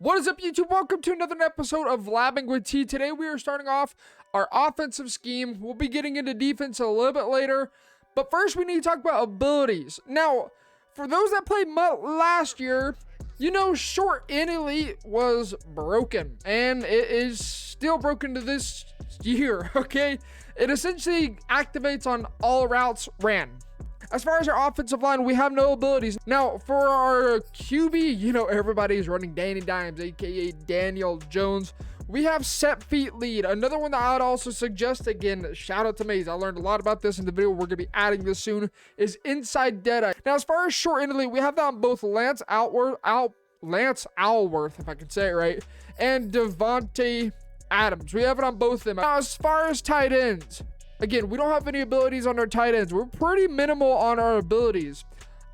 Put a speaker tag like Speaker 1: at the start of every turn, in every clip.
Speaker 1: What is up, YouTube? Welcome to another episode of Labbing with T. Today we are starting off our offensive scheme. We'll be getting into defense a little bit later, but first we need to talk about abilities. Now, for those that played last year, you know Short and Elite was broken, and it is still broken to this year, okay? It essentially activates on all routes ran. As far as our offensive line, we have no abilities. Now, for our QB, you know, everybody's running Danny Dimes, aka Daniel Jones. We have set feet lead. Another one that I would also suggest, again, shout out to Maze. I learned a lot about this in the video. We're going to be adding this soon, is inside Deadeye. Now, as far as Short and Elite, we have that on both Lance Alworth, if I can say it right, and Devontae Adams. We have it on both of them. Now, as far as tight ends, again, we don't have any abilities on our tight ends. We're pretty minimal on our abilities.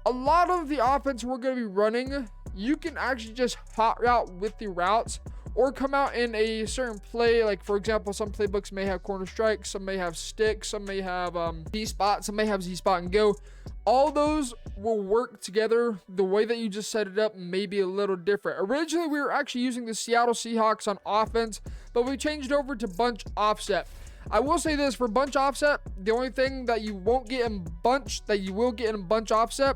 Speaker 1: A lot of the offense we're going to be running, you can actually just hot route with the routes or come out in a certain play. Like, for example, some playbooks may have corner strike, some may have stick, some may have Z-spot, some may have Z-spot and go. All those will work together. The way that you just set it up may be a little different. Originally, we were actually using the Seattle Seahawks on offense, but we changed over to bunch offset. I will say this, for bunch offset, the only thing that you won't get in bunch that you will get in bunch offset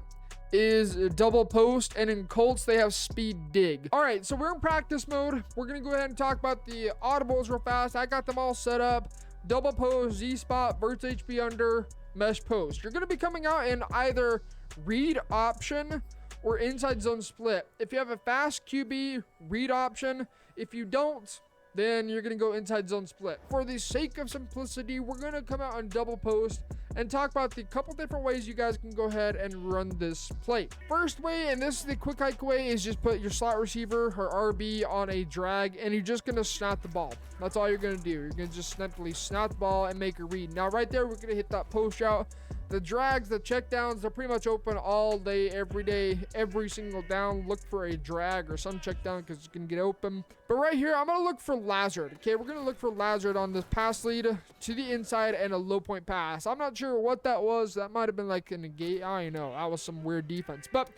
Speaker 1: is double post, and in Colts they have speed dig. All right, so we're in practice mode. We're gonna go ahead and talk about the audibles real fast. I got them all set up. Double post, Z spot, burst HP under, mesh post. You're gonna be coming out in either read option or inside zone split. If you have a fast QB, read option. If you don't, then you're going to go inside zone split. For the sake of simplicity, we're going to come out on double post and talk about the couple different ways you guys can go ahead and run this play. First way, and this is the quick hike way, is just put your slot receiver or RB on a drag, and you're just going to snap the ball. That's all you're going to do. You're going to just simply snap the ball and make a read. Now right there, we're going to hit that post route. The drags, the checkdowns, they're pretty much open all day, every single down. Look for a drag or some checkdown because it's going to get open. But right here, I'm going to look for Lazard. Okay, we're going to look for Lazard on this pass lead to the inside and a low point pass. I'm not sure what that was. That might have been like a negate. I know, that was some weird defense. But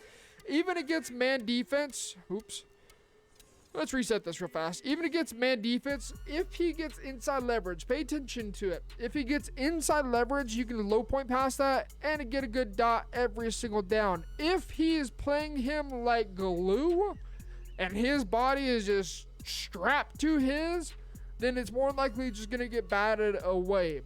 Speaker 1: even against man defense, oops. Let's reset this real fast. Even against man defense, if he gets inside leverage, pay attention to it. If he gets inside leverage, you can low point past that and get a good dot every single down. If he is playing him like glue and his body is just strapped to his, then it's more likely just going to get batted away.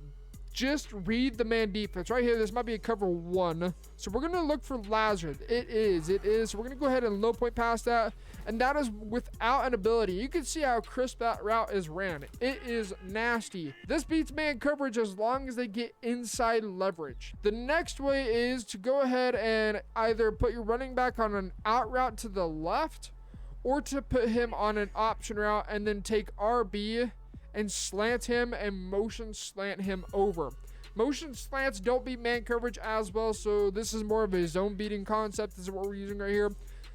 Speaker 1: Just read the man defense. Right here, this might be a cover one. So we're going to look for Lazard. It is. So we're going to go ahead and low point past that. And that is without an ability. You can see how crisp that route is ran. It is nasty. This beats man coverage as long as they get inside leverage. The next way is to go ahead and either put your running back on an out route to the left or to put him on an option route and then take RB and slant him and motion slant him over. Motion slants don't beat man coverage as well, so this is more of a zone beating concept. This is what we're using right here.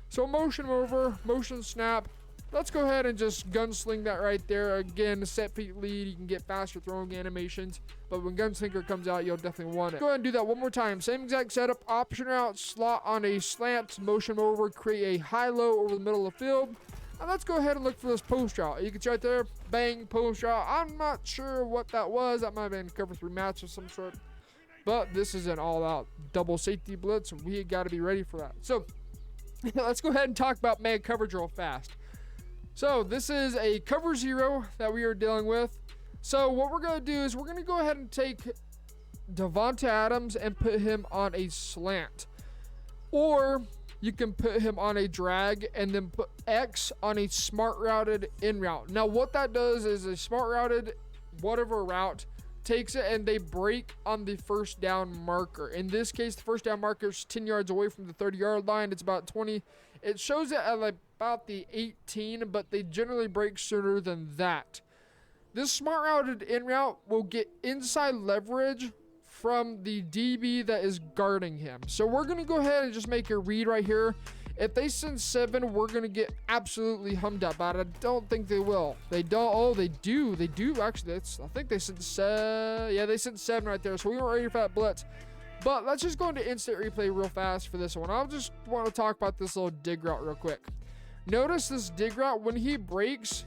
Speaker 1: So motion over, motion snap. Let's go ahead and just gunsling that right there. Again, set feet lead, you can get faster throwing animations, but when gunslinger comes out, you'll definitely want it. Go ahead and do that one more time. Same exact setup, option route, slot on a slant, motion over, create a high-low over the middle of the field. And let's go ahead and look for this post route. You can see right there, bang, post route. I'm not sure what that was. That might have been cover 3 match of some sort. But this is an all-out double safety blitz. We got to be ready for that. So let's go ahead and talk about man coverage real fast. So this is a cover 0 that we are dealing with. So what we're going to do is we're going to go ahead and take Devontae Adams and put him on a slant. Or you can put him on a drag and then put X on a smart routed in route. Now what that does is a smart routed whatever route takes it and they break on the first down marker. In this case, the first down marker is 10 yards away from the 30-yard line. It's about 20. It shows it at about the 18, but they generally break sooner than that. This smart routed in route will get inside leverage from the DB that is guarding him. So we're going to go ahead and just make a read right here. If they send 7, we're going to get absolutely hummed up, but I don't think they will. They don't. Oh, they do. They do. Actually, I think they sent 7. Yeah, they sent 7 right there. So we weren't ready for that blitz. But let's just go into instant replay real fast for this one. I just want to talk about this little dig route real quick. Notice this dig route, when he breaks,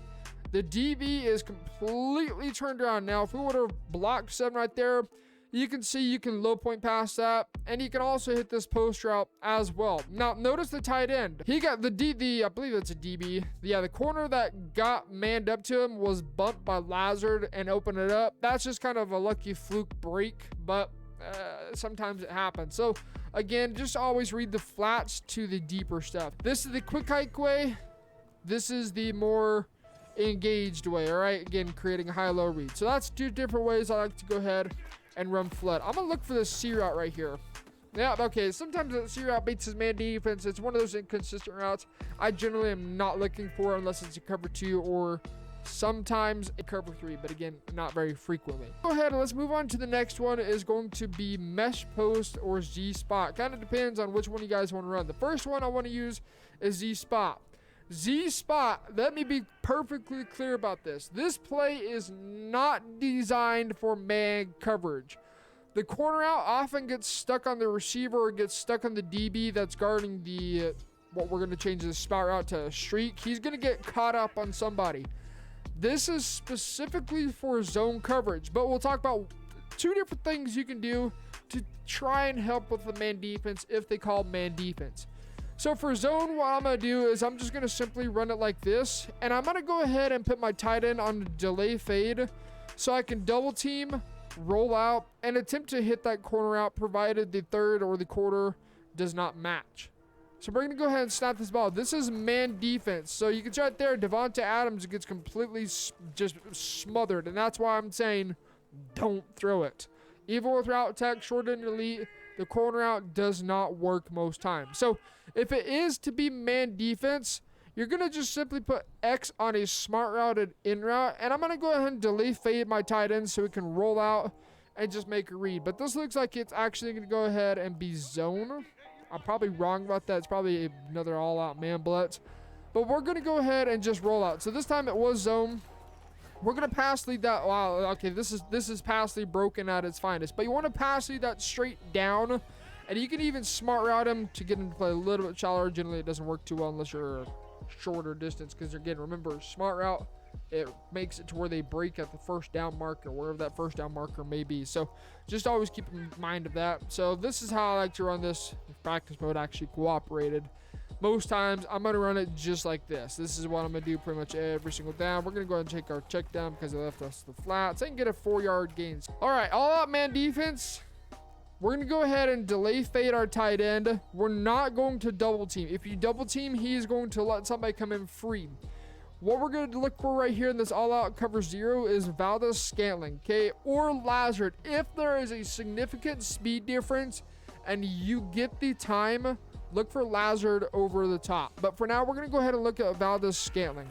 Speaker 1: the DB is completely turned around. Now, if we would have blocked 7 right there, you can see you can low point past that, and you can also hit this post route as well. Now, notice the tight end. He got I believe it's a DB. Yeah, the corner that got manned up to him was bumped by Lazard and opened it up. That's just kind of a lucky fluke break, but sometimes it happens. So, again, just always read the flats to the deeper stuff. This is the quick hike way. This is the more engaged way, all right? Again, creating a high-low read. So that's 2 different ways I like to go ahead and run flood. I'm gonna look for this C route right here. Yeah, okay, sometimes the C route beats his man defense. It's one of those inconsistent routes I generally am not looking for unless it's a cover 2 or sometimes a cover 3, but again, not very frequently. Go ahead and let's move on to the next one. Is going to be mesh post or Z spot. Kind of depends on which one you guys want to run. The first one I want to use is Z spot. Z spot, let me be perfectly clear about this. This play is not designed for man coverage. The corner out often gets stuck on the receiver or gets stuck on the DB that's guarding the, what we're going to change the spot route to a streak. He's going to get caught up on somebody. This is specifically for zone coverage, but we'll talk about 2 different things you can do to try and help with the man defense if they call man defense. So for zone, what I'm going to do is I'm just going to simply run it like this. And I'm going to go ahead and put my tight end on the delay fade so I can double team, roll out, and attempt to hit that corner out provided the third or the quarter does not match. So we're going to go ahead and snap this ball. This is man defense. So you can see right there, Davante Adams gets completely just smothered. And that's why I'm saying don't throw it. Even with route tech, short and elite, the corner out does not work most times. So if it is to be man defense, you're going to just simply put X on a smart routed in route. And I'm going to go ahead and delay fade my tight end so we can roll out and just make a read. But this looks like it's actually going to go ahead and be zone. I'm probably wrong about that. It's probably another all-out man blitz. But we're going to go ahead and just roll out. So this time it was zone. We're going to pass lead that. Wow, okay, this is pass lead broken at its finest. But you want to pass lead that straight down. And you can even smart route him to get him to play a little bit shallower. Generally, it doesn't work too well unless you're a shorter distance. Because, again, remember, smart route, it makes it to where they break at the first down marker, wherever that first down marker may be. So just always keep in mind of that. So this is how I like to run this. If practice mode actually cooperated. Most times, I'm going to run it just like this. This is what I'm going to do pretty much every single down. We're going to go ahead and take our check down because they left us the flats and get a 4-yard gain. All right, all out man defense. We're going to go ahead and delay fade our tight end. We're not going to double team. If you double team, he's going to let somebody come in free. What we're going to look for right here in this all-out cover 0 is Valdez Scantling, okay, or Lazard. If there is a significant speed difference and you get the time, look for Lazard over the top. But for now, we're going to go ahead and look at Valdez Scantling.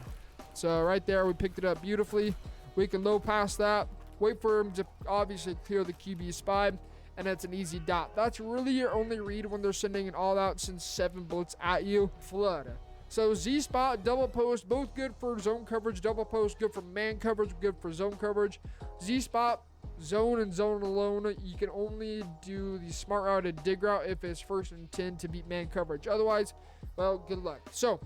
Speaker 1: So right there, we picked it up beautifully. We can low pass that, wait for him to obviously clear the QB spy, and that's an easy dot. That's really your only read when they're sending an all-out since 7 blitz at you. Flood. So Z-spot, double post, both good for zone coverage. Double post, good for man coverage, good for zone coverage. Z-spot, zone and zone alone. You can only do the smart routed dig route if it's first and 10 to beat man coverage. Otherwise, well, good luck. So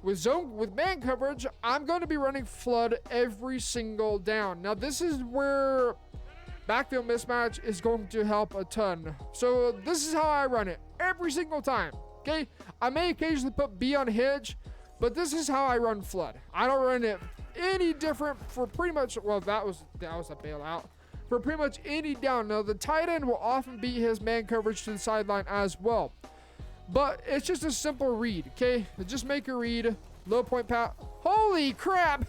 Speaker 1: with man coverage, I'm going to be running flood every single down. Now, this is where backfield mismatch is going to help a ton. So this is how I run it every single time. Okay, I may occasionally put B on hitch, but this is how I run flood. I don't run it any different for pretty much, well, that was a bailout. For pretty much any down. Now, the tight end will often beat his man coverage to the sideline as well. But it's just a simple read, okay? Just make a read, low point pass. Holy crap!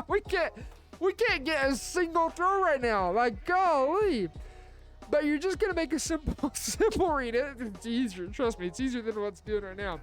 Speaker 1: we can't get a single throw right now. Like, golly. But you're just gonna make a simple read. It's easier. Trust me, it's easier than what's doing right now.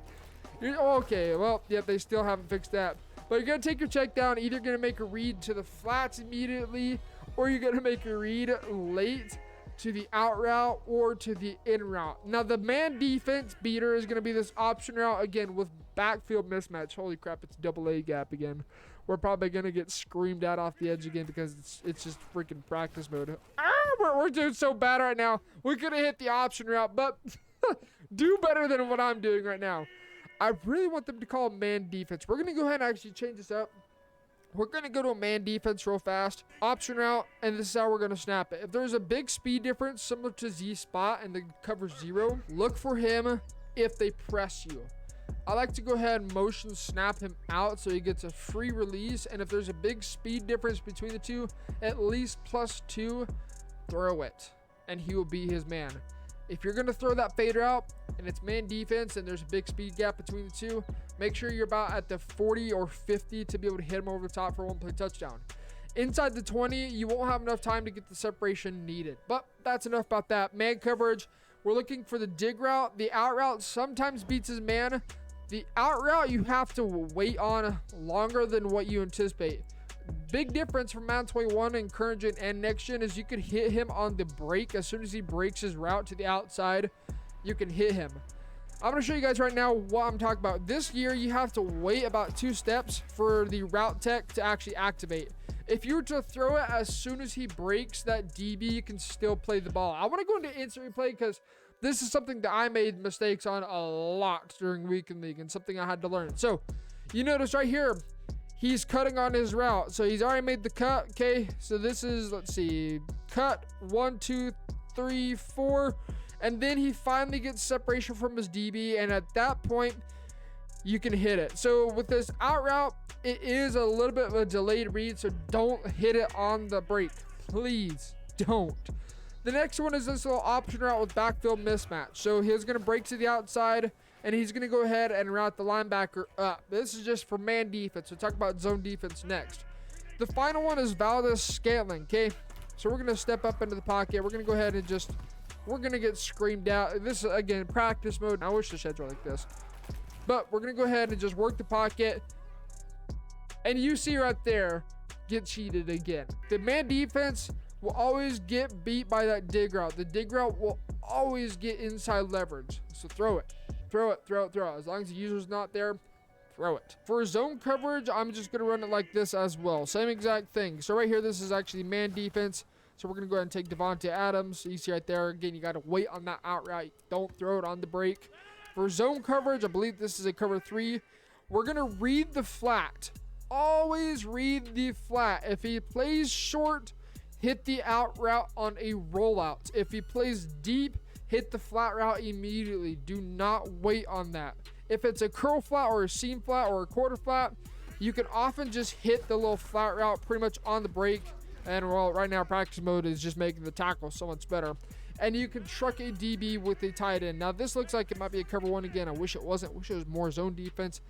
Speaker 1: Okay, well, yeah, they still haven't fixed that. But you're gonna take your check down. Either gonna make a read to the flats immediately, or you're gonna make a read late to the out route or to the in route. Now, the man defense beater is gonna be this option route again with backfield mismatch. Holy crap, it's double A gap again. We're probably gonna get screamed at off the edge again because it's just freaking practice mode. We're doing so bad right now. We could have hit the option route, but do better than what I'm doing right now. I really want them to call it man defense. We're going to go ahead and actually change this up. We're going to go to a man defense real fast. Option route, and this is how we're going to snap it. If there's a big speed difference similar to Z spot and the cover 0, look for him if they press you. I like to go ahead and motion snap him out so he gets a free release. And if there's a big speed difference between the two, at least +2, throw it. And he will be his man. If you're going to throw that fader out and it's man defense and there's a big speed gap between the two, make sure you're about at the 40 or 50 to be able to hit him over the top for a one-play touchdown. Inside the 20, you won't have enough time to get the separation needed. But that's enough about that. Man coverage, we're looking for the dig route. The out route sometimes beats his man. The out route you have to wait on longer than what you anticipate. Big difference from Madden 21 and current gen and next gen is you can hit him on the break. As soon as he breaks his route to the outside, you can hit him. I'm going to show you guys right now what I'm talking about. This year, you have to wait about 2 steps for the route tech to actually activate. If you were to throw it as soon as he breaks that DB, you can still play the ball. I want to go into instant replay because this is something that I made mistakes on a lot during weekend league and something I had to learn. So you notice right here, he's cutting on his route. So he's already made the cut. Okay, so this is, let's see, cut 1, 2, 3, 4. And then he finally gets separation from his DB. And at that point, you can hit it. So with this out route, it is a little bit of a delayed read. So don't hit it on the break. Please don't. The next one is this little option route with backfield mismatch. So he's going to break to the outside. And he's going to go ahead and route the linebacker up. This is just for man defense. We'll talk about zone defense next. The final one is Valdez Scantling. Okay, so we're going to step up into the pocket. We're going to go ahead and just... We're going to get screamed out. This is, again, practice mode. I wish the sheds were like this. But we're going to go ahead and just work the pocket. And you see right there, get cheated again. The man defense will always get beat by that dig route. The dig route will always get inside leverage. So throw it. Throw it, throw it, throw it. As long as the user's not there, throw it. For zone coverage, I'm just going to run it like this as well. Same exact thing. So right here, this is actually man defense. So we're going to go ahead and take Davante Adams. You see right there, again, you got to wait on that out route. Don't throw it on the break. For zone coverage, I believe this is a cover 3. We're going to read the flat. Always read the flat. If he plays short, hit the out route on a rollout. If he plays deep, hit the flat route immediately. Do not wait on that. If it's a curl flat or a seam flat or a quarter flat, you can often just hit the little flat route pretty much on the break. And well, right now practice mode is just making the tackle so much better. And you can truck a DB with a tight end. Now this looks like it might be a cover 1 again. I wish it wasn't. Wish it was more zone defense.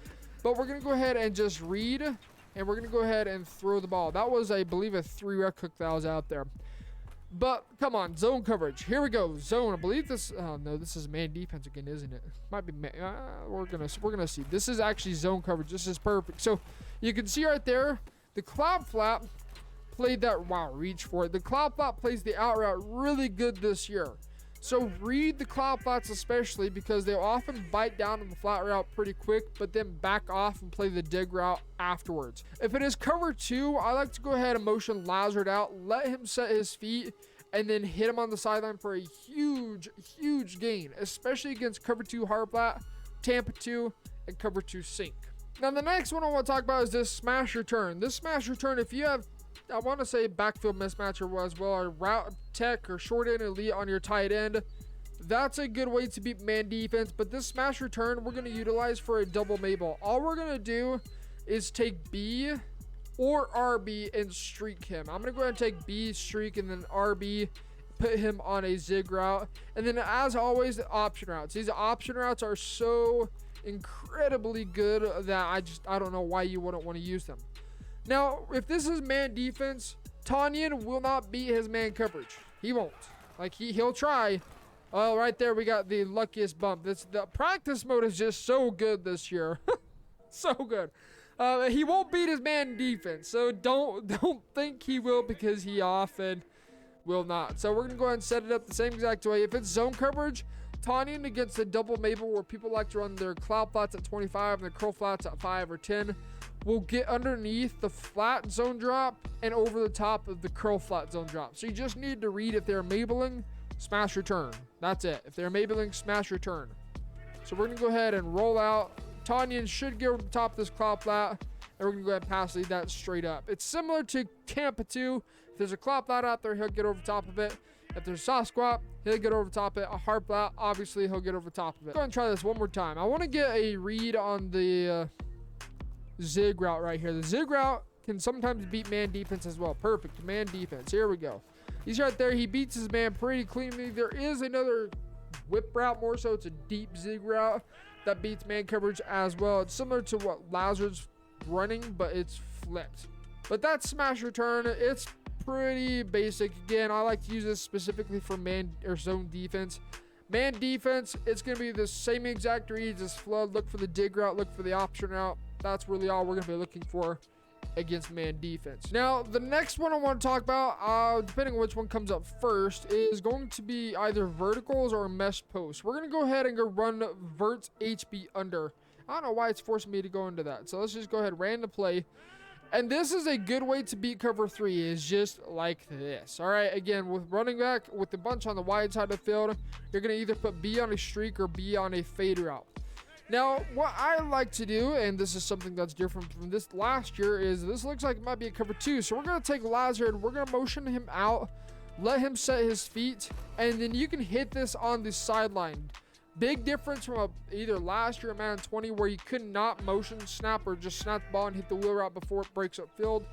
Speaker 1: But we're going to go ahead and just read. And we're going to go ahead and throw the ball. That was, I believe, a 3-rec hook that was out there. But come on, zone coverage. Here we go. Zone. I believe this. Oh no, this is man defense again, isn't it? Might be. We're gonna see. This is actually zone coverage. This is perfect. So you can see right there, the cloud flap played that. Wow, reach for it. The cloud flap plays the out route really good this year. So read the cloud flats especially because they often bite down on the flat route pretty quick, but then back off and play the dig route afterwards. If it is cover 2, I like to go ahead and motion Lazard out, let him set his feet, and then hit him on the sideline for a huge gain, especially against cover 2 hard flat, Tampa 2, and cover 2 sink. Now the next one I want to talk about is this smash return. This smash return, if you have, I want to say backfield mismatch or as well, or route tech or short end elite on your tight end, that's a good way to beat man defense. But this smash return we're going to utilize for a double Mabel. All we're going to do is take B or RB and streak him. I'm going to go ahead and take B, streak, and then RB, put him on a zig route. And then as always, the option routes. These option routes are so incredibly good that I don't know why you wouldn't want to use them. Now, if this is man defense, Tanyan will not beat his man coverage. He won't. Like, he'll try. Oh, right there, we got the luckiest bump. The practice mode is just so good this year. So good. He won't beat his man defense, so don't think he will because he often will not. So we're going to go ahead and set it up the same exact way. If it's zone coverage, Tanyan against the double Mabel where people like to run their cloud flats at 25 and their curl flats at 5 or 10, will get underneath the flat zone drop and over the top of the curl flat zone drop. So you just need to read if they're Mabeling, smash return. That's it. If they're Mabeling, smash return. So we're going to go ahead and roll out Tanyan should get over the top of this cloud flat, and we're going to go ahead and pass lead that straight up. It's similar to Tampa 2. If there's a cloud flat out there, he'll get over the top of it. If there's a soft squat, he'll get over the top of it. A hard flat, obviously, he'll get over the top of it. Go ahead and try this one more time. I want to get a read on the zig route right here. The zig route can sometimes beat man defense as well. Perfect. Man defense. Here we go. He's right there. He beats his man pretty cleanly. There is another whip route, more so. It's a deep zig route that beats man coverage as well. It's similar to what Lazard's running, but it's flipped. But that smash return, it's pretty basic. Again, I like to use this specifically for man or zone defense. Man defense, it's going to be the same exact reads as flood. Look for the dig route, look for the option route. That's really all we're going to be looking for against man defense. Now, the next one I want to talk about, depending on which one comes up first, is going to be either verticals or mesh posts. We're going to go ahead and go run verts HB under. I don't know why it's forcing me to go into that. So let's just go ahead, random play. And this is a good way to beat cover 3, is just like this. All right, again, with running back, with the bunch on the wide side of the field, you're going to either put B on a streak or B on a fade route. Now, what I like to do, and this is something that's different from this last year, is this looks like it might be a cover 2. So we're going to take Lazard, we're going to motion him out, let him set his feet, and then you can hit this on the sideline. Big difference from either last year or Madden 20 where you could not motion snap or just snap the ball and hit the wheel route before it breaks up field.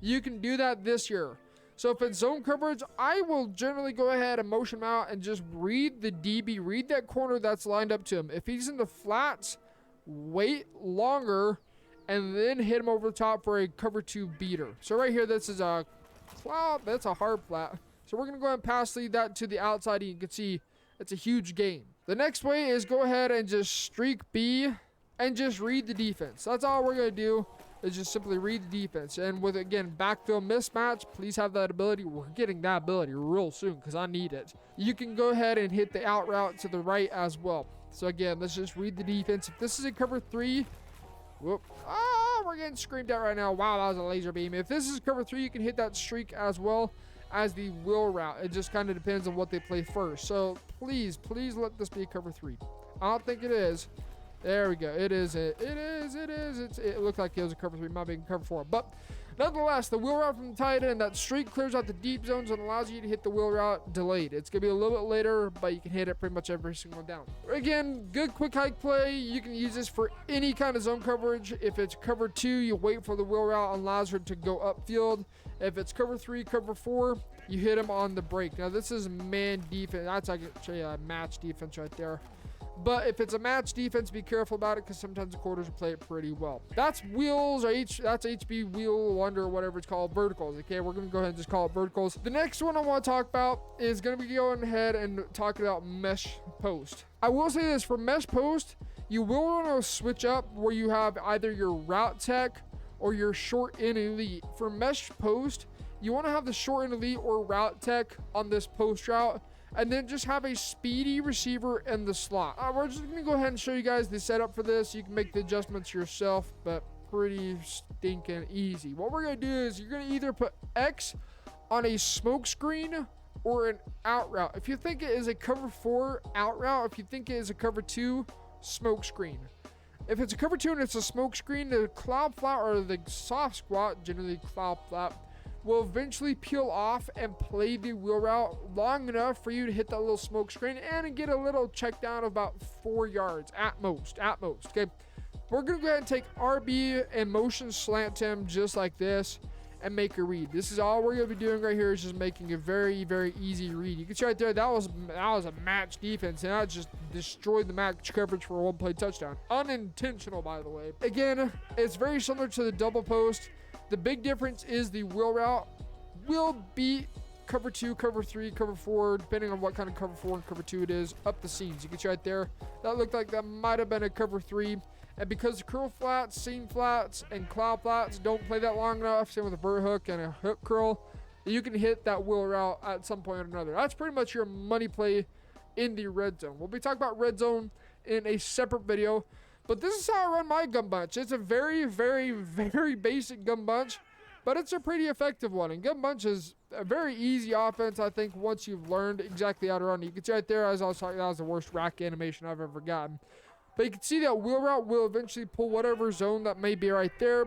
Speaker 1: You can do that this year. So if it's zone coverage, I will generally go ahead and motion him out and just read the DB, read that corner that's lined up to him. If he's in the flats, wait longer and then hit him over the top for a cover 2 beater. So right here, this is a cloud, that's a hard flat. So we're going to go ahead and pass lead that to the outside. You can see it's a huge gain. The next way is go ahead and just streak B and just read the defense. That's all we're going to do, is just simply read the defense. And with, again, backfield mismatch, please have that ability. We're getting that ability real soon because I need it. You can go ahead and hit the out route to the right as well. So again, let's just read the defense. If this is a cover 3, whoop. Oh, we're getting screamed at right now. Wow, that was a laser beam. If this is cover 3, you can hit that streak as well as the wheel route. It just kind of depends on what they play first. So please let this be a cover 3. I don't think it is. There we go. It is. It looked like it was a cover 3. Might be a cover 4. But nonetheless, the wheel route from the tight end, that streak clears out the deep zones and allows you to hit the wheel route delayed. It's going to be a little bit later, but you can hit it pretty much every single down. Again, good quick hike play. You can use this for any kind of zone coverage. If it's cover 2, you wait for the wheel route on Lazard to go upfield. If it's cover 3, cover 4, you hit him on the break. Now, this is man defense. That's actually a match defense right there. But if it's a match defense, be careful about it because sometimes the quarters will play it pretty well. That's wheels, or that's HB wheel under, or whatever it's called, verticals. Okay, we're going to go ahead and just call it verticals. The next one I want to talk about is going to be going ahead and talking about mesh post. I will say this, for mesh post, you will want to switch up where you have either your route tech or your short end elite. For mesh post, you want to have the short end elite or route tech on this post route, and then just have a speedy receiver in the slot. We're just going to go ahead and show you guys the setup for this. You can make the adjustments yourself, but pretty stinking easy. What we're going to do is you're going to either put X on a smoke screen or an out route. If you think it is a cover 4 out route, if you think it is a cover 2 smoke screen. If it's a cover 2 and it's a smoke screen, the cloud flat or the soft squat, generally cloud flat, will eventually peel off and play the wheel route long enough for you to hit that little smoke screen and get a little check down of about 4 yards at most, okay? We're going to go ahead and take RB and motion slant him just like this and make a read. This is all we're going to be doing right here, is just making a very, very easy read. You can see right there, that was a match defense, and that just destroyed the match coverage for a one-play touchdown. Unintentional, by the way. Again, it's very similar to the double post. The big difference is the wheel route will beat cover 2, cover 3, cover 4, depending on what kind of cover 4 and cover 2 it is, up the seams. You can see right there, that looked like that might have been a cover 3. And because the curl flats, seam flats, and cloud flats don't play that long enough, same with a vert hook and a hook curl, you can hit that wheel route at some point or another. That's pretty much your money play in the red zone. We'll be talking about red zone in a separate video. But this is how I run my gun bunch. It's a very, very, very basic gun bunch, but it's a pretty effective one. And gun bunch is a very easy offense, I think, once you've learned exactly how to run. You can see right there, as I was talking, that was the worst rack animation I've ever gotten. But you can see that wheel route will eventually pull whatever zone that may be right there,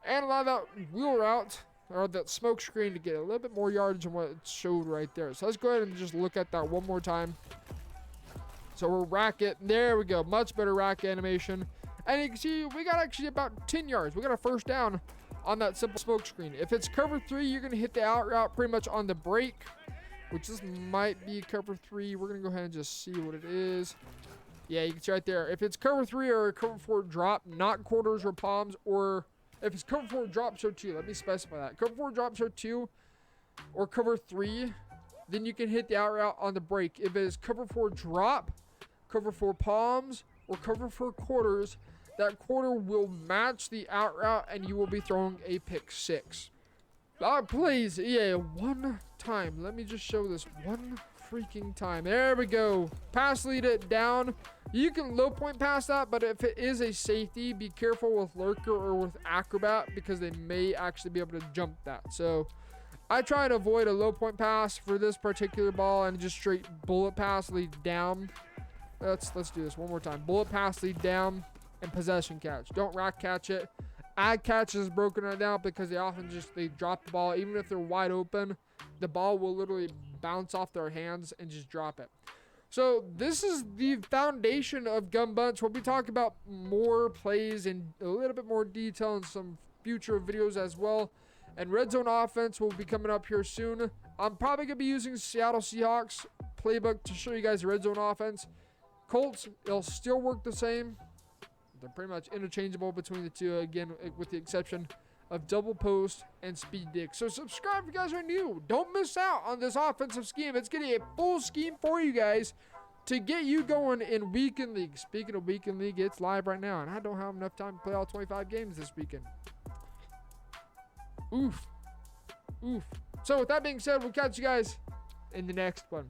Speaker 1: and allow that wheel route or that smoke screen to get a little bit more yardage than what it showed right there. So let's go ahead and just look at that one more time. So we'll rack it. There we go. Much better rack animation. And you can see we got actually about 10 yards. We got a first down on that simple smoke screen. If it's cover 3, you're going to hit the out route pretty much on the break, which this might be cover 3. We're going to go ahead and just see what it is. Yeah, you can see right there. If it's cover 3 or cover 4 drop, not quarters or palms, or if it's cover 4 drop, show 2. Let me specify that. Cover 4 drop, show 2, or cover 3, then you can hit the out route on the break. If it is cover 4 drop, cover 4 palms, or cover 4 quarters, that quarter will match the out route and you will be throwing a pick 6. Please, EA, one time. Let me just show this one freaking time. There we go. Pass lead it down. You can low point pass that, but if it is a safety, be careful with lurker or with acrobat because they may actually be able to jump that. So I try to avoid a low point pass for this particular ball and just straight bullet pass lead down. Let's do this one more time. Bullet pass lead down and possession catch. Don't rack catch it. Ad catch is broken right now because they often they drop the ball. Even if they're wide open, the ball will literally bounce off their hands and just drop it. So this is the foundation of Gun Bunch. We'll be talking about more plays in a little bit more detail in some future videos as well. And red zone offense will be coming up here soon. I'm probably going to be using Seattle Seahawks playbook to show you guys the red zone offense. Colts, it'll still work the same. They're pretty much interchangeable between the two, again, with the exception of double post and speed dig. So subscribe if you guys are new. Don't miss out on this offensive scheme. It's getting a full scheme for you guys to get you going in weekend league. Speaking of weekend league, it's live right now, and I don't have enough time to play all 25 games this weekend. Oof. So with that being said, we'll catch you guys in the next one.